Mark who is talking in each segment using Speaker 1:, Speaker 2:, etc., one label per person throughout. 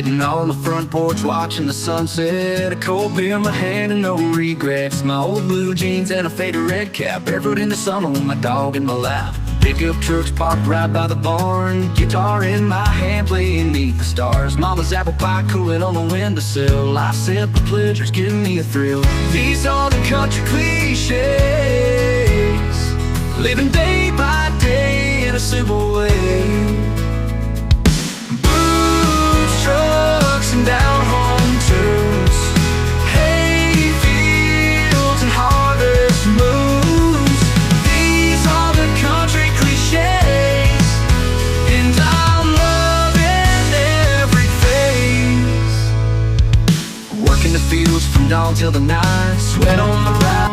Speaker 1: Sitting on the front porch watching the sunset, a cold beer in my hand and no regrets. My old blue jeans and a faded red cap, barefoot in the summer with my dog in my lap. Pickup trucks parked right by the barn, guitar in my hand playing 'neath the stars. Mama's apple pie cooling on the windowsill, I sip the pleasure's giving me a thrill. These are the country cliches, living day by day in a simple way. Trucks and down home tunes, hay fields and harvest moons. These are the country cliches, and I'm loving every phase. Working the fields from dawn till the night, sweat on my brow.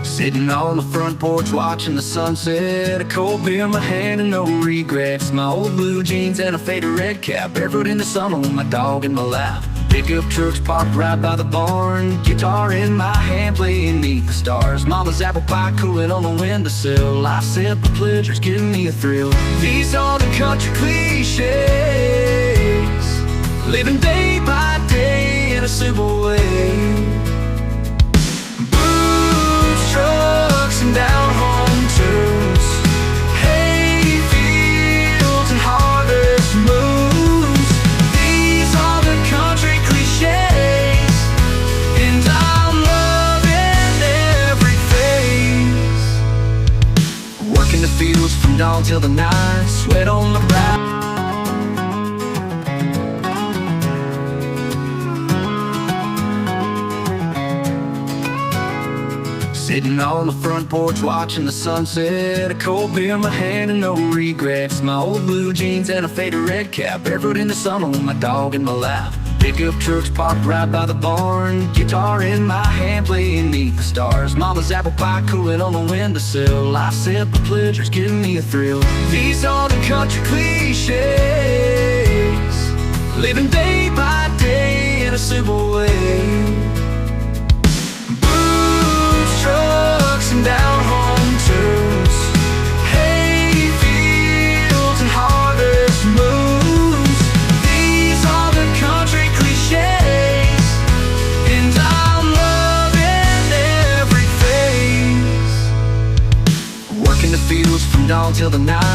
Speaker 1: Sitting on the front porch watching the sunset, a cold beer in my hand and no regrets. My old blue jeans and a faded red cap, barefoot in the summer with my dog in my lap. Pickup trucks parked right by the barn, guitar in my hand playing 'neath the stars. Mama's apple pie cooling on the windowsill, I sip the pleasure's giving me a thrill. These are the country cliches, living day by day in a simple way. Trucks and down home tunes, hay fields and harvest moons. These are the country cliches, and I'm loving every phase. Working the fields from dawn till the night, sweat on my brow. Sitting on the front porch watching the sunset, a cold beer in my hand and no regrets. My old blue jeans and a faded red cap, barefoot in the summer with my dog in my lap. Pickup trucks parked right by the barn, guitar in my hand playing 'neath the stars. Mama's apple pie cooling on the windowsill, I sip the pleasure's giving me a thrill. These are the country cliches, living day by day in a simple way. Trucks and down home tunes, hay fields and harvest moons. These are the country cliches, and I'm loving every phase. Working the fields from dawn till the night,